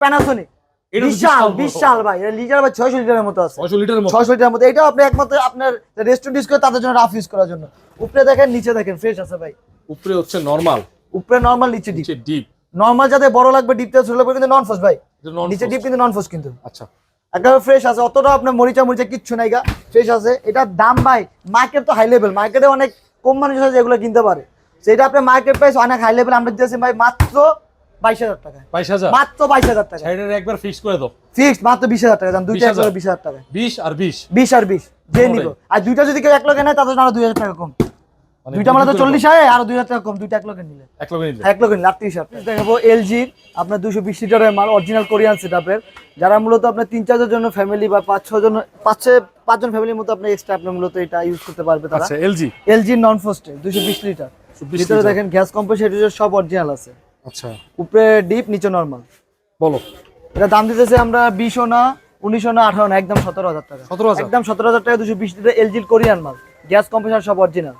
Panasonic বিশাল বিশাল ভাই, এটা litre ভাই 600 লিটারের মতো আছে, 600 লিটারের মতো। 600 লিটারের মতো। এটা আপনি একমাত্র আপনার রেস্টুরেন্ট ইউজ করে তাদের জন্য রাফ ইউজ করার জন্য। উপরে দেখেন নিচে দেখেন ফ্রেশ আছে ভাই। উপরে হচ্ছে নরমাল, উপরে নরমাল নিচে ডিপ। ডিপ নরমাল যাতে বড় লাগবে ডিপটা ছোট লাগবে, কিন্তু নন ফোর্স ভাই, এটা non নিচে frost। ডিপ কিন্তু নন ফোর্স কিন্তু আচ্ছা একেবারে ফ্রেশ আছে। অতটা আপনার মরিচা মরিচা কিচ্ছু নাই গা, ফ্রেশ আছে। এটার দাম ভাই মার্কেট তো হাই লেভেল, মার্কেটে অনেক কম মানুষ আছে যেগুলো কিনতে পারে, সেটা আপনার মার্কেট প্রাইস অনেক হাই লেভেল। আমরা দিতেছি ভাই মাত্র 22,000 টাকা, 22,000 মাত্র 22,000 টাকা সাইডের একবার ফিক্স করে দাও। ফিক্সড মাত্র 20,000 টাকা দাম, দুইটা একবারে 20,000 টাকা, 20 আর 20 20 আর 20 যে নিব। আর দুইটা যদি কেউ 1 লগে নেয় তাদের জন্য আরো 2,000 টাকা কম। মানে দুইটা মানে তো 40 হয়, আরো 2,000 টাকা কম দুইটা 1 লগে নিলে। 1 লগে নিলে 1 লগে নিলে 38,000 টাকা। দেখাবো এলজি আপনার 220 লিটারের মাল, অরিজিনাল কোরিয়ান সেটআপের, যারা মূলত আপনার 3-4 জনের জন্য ফ্যামিলি বা 5-6 জন 5 জন ফ্যামিলির মতো আপনি এক্সট্রা আপনি মূলত এটা ইউজ করতে পারবে তারা। আচ্ছা এলজি এলজি নন ফ্রস্টেড 220 লিটার, ভিতরে দেখেন গ্যাস কম্প্রেসর সব অরিজিনাল আছে। আচ্ছা উপরে ডিপ নিচে নরমাল। বলো এটা দাম দিতেছে আমরা 20 না 19 না 18 না একদম 17,000 টাকা, 17,000 একদম 17,000 টাকা 220 লিটার এলজি কোরিয়ান মাল, গ্যাস কম্প্রেসর সব অরিজিনাল।